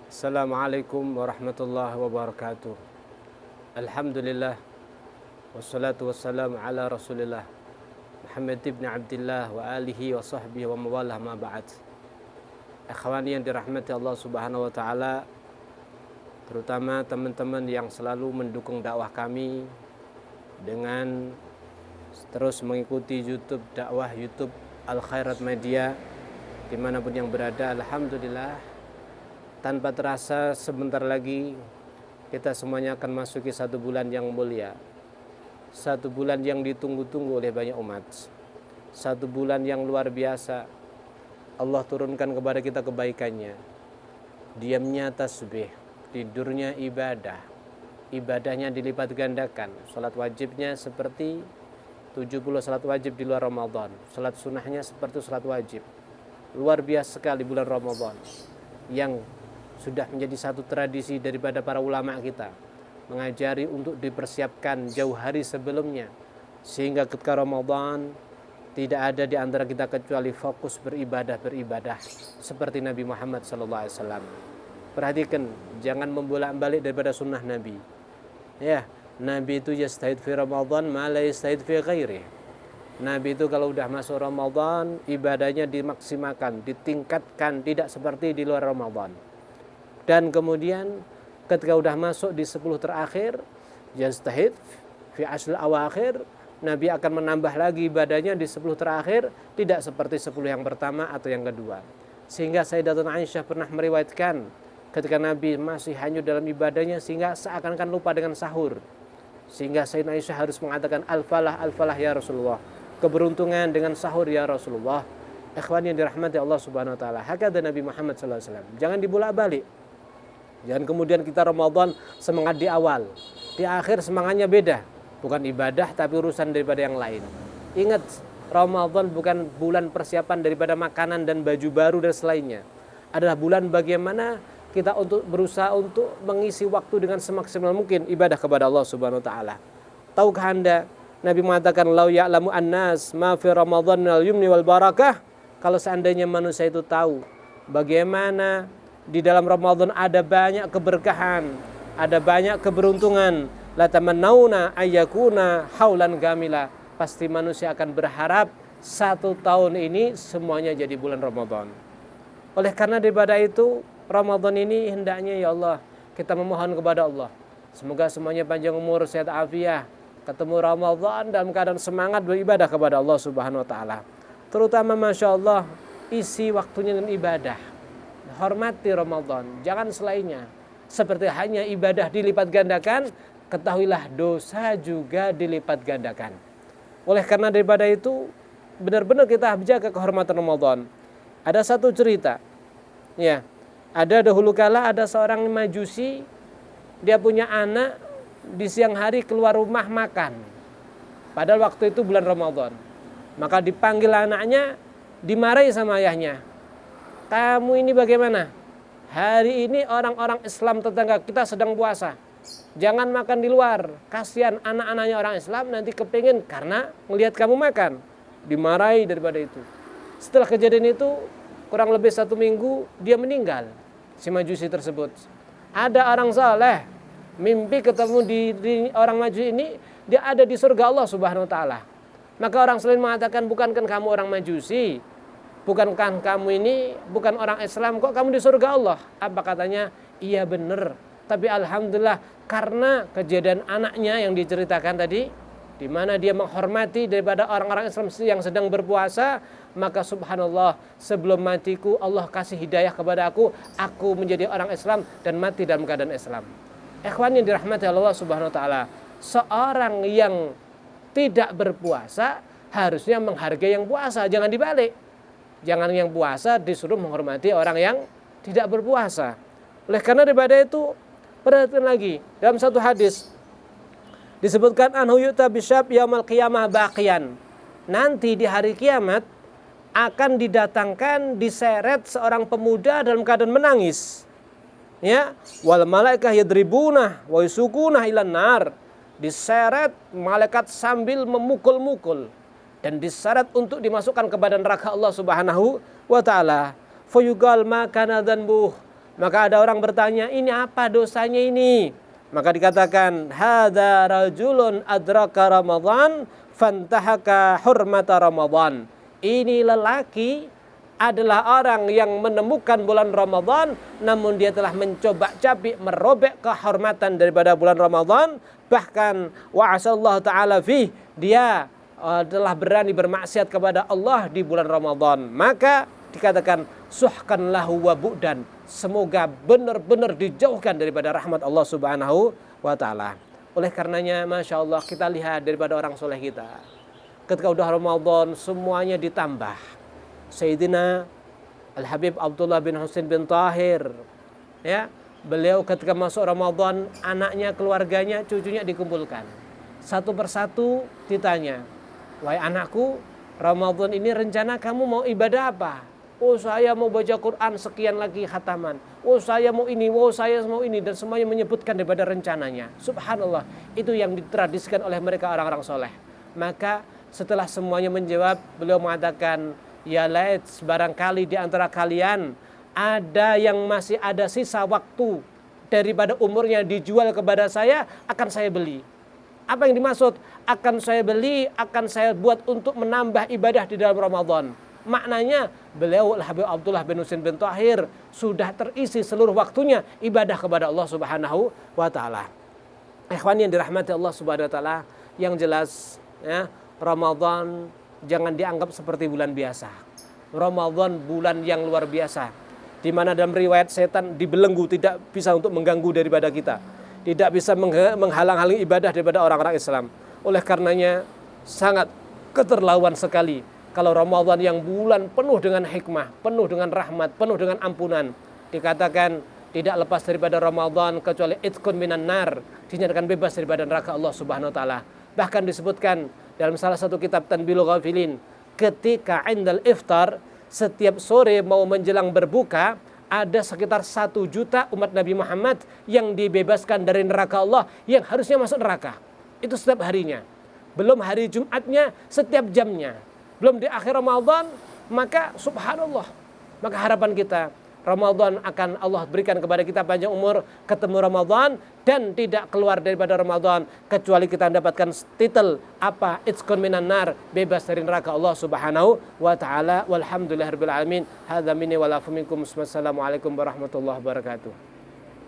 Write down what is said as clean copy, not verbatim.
Assalamualaikum warahmatullahi wabarakatuh. Alhamdulillah wassalatu wassalamu ala Rasulillah Muhammad ibn Abdullah wa alihi wa sahbihi wa mawalah ma ba'd. Ikhwani yang dirahmati Allah Subhanahu wa taala, terutama teman-teman yang selalu mendukung dakwah kami dengan terus mengikuti dakwah YouTube Al Khairat Media dimanapun yang berada. Alhamdulillah, tanpa terasa sebentar lagi kita semuanya akan masuki satu bulan yang mulia, satu bulan yang ditunggu-tunggu oleh banyak umat, satu bulan yang luar biasa. Allah turunkan kepada kita kebaikannya. Diamnya tasbih, tidurnya ibadah, ibadahnya dilipat gandakan. Salat wajibnya seperti 70 salat wajib di luar Ramadan, salat sunnahnya seperti salat wajib. Luar biasa sekali bulan Ramadan yang sudah menjadi satu tradisi daripada para ulama kita, mengajari untuk dipersiapkan jauh hari sebelumnya, sehingga ketika Ramadan tidak ada di antara kita kecuali fokus beribadah seperti Nabi Muhammad SAW. Perhatikan, jangan membolak-balik daripada sunnah Nabi. Ya, Nabi itu yastahid fi Ramadan ma la yastahid fi ghairi. Nabi itu kalau udah masuk Ramadan, ibadahnya dimaksimalkan, ditingkatkan, tidak seperti di luar Ramadan. Dan kemudian ketika udah masuk di 10 terakhir, yastahid fi ashl awakhir, Nabi akan menambah lagi ibadahnya di 10 terakhir, tidak seperti 10 yang pertama atau yang kedua. Sehingga Sayyidatuna Aisyah pernah meriwayatkan ketika Nabi masih hanyut dalam ibadahnya sehingga seakan-akan lupa dengan sahur. Sehingga Sayyidatuna Aisyah harus mengatakan al-falah ya Rasulullah, keberuntungan dengan sahur ya Rasulullah. Ikhwan yang dirahmati Allah Subhanahu wa taala, hakada Nabi Muhammad sallallahu alaihi wasallam. Jangan dibolak-balik. Jangan kemudian kita Ramadan semangat di awal, di akhir semangatnya beda. Bukan ibadah tapi urusan daripada yang lain. Ingat, Ramadan bukan bulan persiapan daripada makanan dan baju baru dan selainnya. Adalah bulan bagaimana kita untuk berusaha untuk mengisi waktu dengan semaksimal mungkin ibadah kepada Allah Subhanahu wa taala. Tahukah Anda, Nabi mengatakan lau ya'lamu annas ma fi Ramadan minal yumni wal barakah. Kalau seandainya manusia itu tahu bagaimana di dalam Ramadan ada banyak keberkahan, ada banyak keberuntungan, la tamannauna ayyakuna haulan gamila, pasti manusia akan berharap 1 tahun ini semuanya jadi bulan Ramadan. Oleh karena daripada itu, Ramadan ini hendaknya ya Allah kita memohon kepada Allah, semoga semuanya panjang umur, sehat afiah, ketemu Ramadan dalam keadaan semangat beribadah kepada Allah Subhanahu wa taala. Terutama Masya Allah, isi waktunya dengan ibadah. Hormati Ramadan, jangan selainnya. Seperti hanya ibadah dilipat gandakan, ketahuilah dosa juga dilipat gandakan. Oleh karena daripada itu, benar-benar kita jaga kehormatan Ramadan. Ada satu cerita, ya, ada dahulu kala ada seorang majusi, dia punya anak, di siang hari keluar rumah makan. Padahal waktu itu bulan Ramadan. Maka dipanggil anaknya, dimarahi sama ayahnya. Kamu ini bagaimana? Hari ini orang-orang Islam tetangga kita sedang puasa. Jangan makan di luar. Kasihan anak-anaknya orang Islam nanti kepingin karena melihat kamu makan. Dimarahi daripada itu. Setelah kejadian itu, kurang lebih 1 minggu, dia meninggal. Si majusi tersebut. Ada orang saleh, mimpi ketemu di orang majusi ini, dia ada di surga Allah Subhanahu wa taala. Maka orang selain mengatakan, bukankah kamu orang majusi? Bukankah kamu ini bukan orang Islam, kok kamu di surga Allah? Apa katanya? Iya benar. Tapi alhamdulillah karena kejadian anaknya yang diceritakan tadi, di mana dia menghormati daripada orang-orang Islam yang sedang berpuasa, maka subhanallah sebelum matiku Allah kasih hidayah kepada aku menjadi orang Islam dan mati dalam keadaan Islam. Ikhwan yang dirahmati Allah Subhanahu wa taala, seorang yang tidak berpuasa harusnya menghargai yang puasa, jangan dibalik. Jangan yang puasa disuruh menghormati orang yang tidak berpuasa. Oleh karena daripada itu, perhatikan lagi dalam satu hadis disebutkan anhu yu'ta bisyab yaumal qiyamah baqiyan. Nanti di hari kiamat akan didatangkan, diseret seorang pemuda dalam keadaan menangis. Ya, wal malaikah yadribuna wa yusukuna ilan nar. Diseret malaikat sambil memukul-mukul dan diseret untuk dimasukkan ke badan neraka Allah Subhanahu wa taala. Fayugal makana dzanbuh. Maka ada orang bertanya, ini apa dosanya ini? Maka dikatakan, hadza rajulun adraka Ramadan fantahaka hurmata Ramadan. Ini lelaki adalah orang yang menemukan bulan Ramadan, namun dia telah mencoba-cabi merobek kehormatan daripada bulan Ramadan. Bahkan wa'asallahu ta'ala fih, dia telah berani bermaksiat kepada Allah di bulan Ramadan. Maka dikatakan suhkan lahu wa bu'dan, semoga benar-benar dijauhkan daripada rahmat Allah Subhanahu wa ta'ala. Oleh karenanya Masya Allah, kita lihat daripada orang soleh kita, ketika udah Ramadan semuanya ditambah. Sayyidina Al-Habib Abdullah bin Husain bin Tahir, ya, beliau ketika masuk Ramadan, anaknya, keluarganya, cucunya dikumpulkan. Satu persatu ditanya, wahai anakku, Ramadan ini rencana kamu mau ibadah apa? Oh, saya mau baca Quran sekian lagi khataman. Oh, saya mau ini, oh saya mau ini, dan semuanya menyebutkan daripada rencananya. Subhanallah, itu yang ditradisikan oleh mereka orang-orang soleh. Maka setelah semuanya menjawab, beliau mengatakan, ya lait, barangkali di antara kalian ada yang masih ada sisa waktu daripada umurnya dijual kepada saya, akan saya beli. Apa yang dimaksud? Akan saya beli, akan saya buat untuk menambah ibadah di dalam Ramadan. Maknanya beliau Habib Abdullah bin Husain bin Tahir sudah terisi seluruh waktunya ibadah kepada Allah Subhanahu wa ta'ala. Ikhwan yang dirahmati Allah Subhanahu wa ta'ala, yang jelas ya, Ramadan jangan dianggap seperti bulan biasa. Ramadan bulan yang luar biasa, di mana dalam riwayat setan dibelenggu, tidak bisa untuk mengganggu daripada kita, tidak bisa menghalang-halangi ibadah daripada orang-orang Islam. Oleh karenanya sangat keterlaluan sekali kalau Ramadan yang bulan penuh dengan hikmah, penuh dengan rahmat, penuh dengan ampunan, dikatakan tidak lepas daripada Ramadan kecuali itqun minan nar, dinyatakan bebas daripada neraka Allah Subhanahu wa ta'ala. Bahkan disebutkan dalam salah satu kitab Tanbihul Ghafilin, ketika indal iftar, setiap sore mau menjelang berbuka, ada sekitar 1 juta umat Nabi Muhammad yang dibebaskan dari neraka Allah, yang harusnya masuk neraka. Itu setiap harinya. Belum hari Jumatnya, setiap jamnya. Belum di akhir Ramadan, maka subhanallah. Maka harapan kita, Ramadan akan Allah berikan kepada kita panjang umur, ketemu Ramadan, dan tidak keluar daripada Ramadan kecuali kita mendapatkan titel apa? Itqun minan nar, bebas dari neraka Allah Subhanahu wa ta'ala. Walhamdulillahirabbil alamin. Hadza minni wa lakum minkum. Wassalamualaikum warahmatullahi wabarakatuh.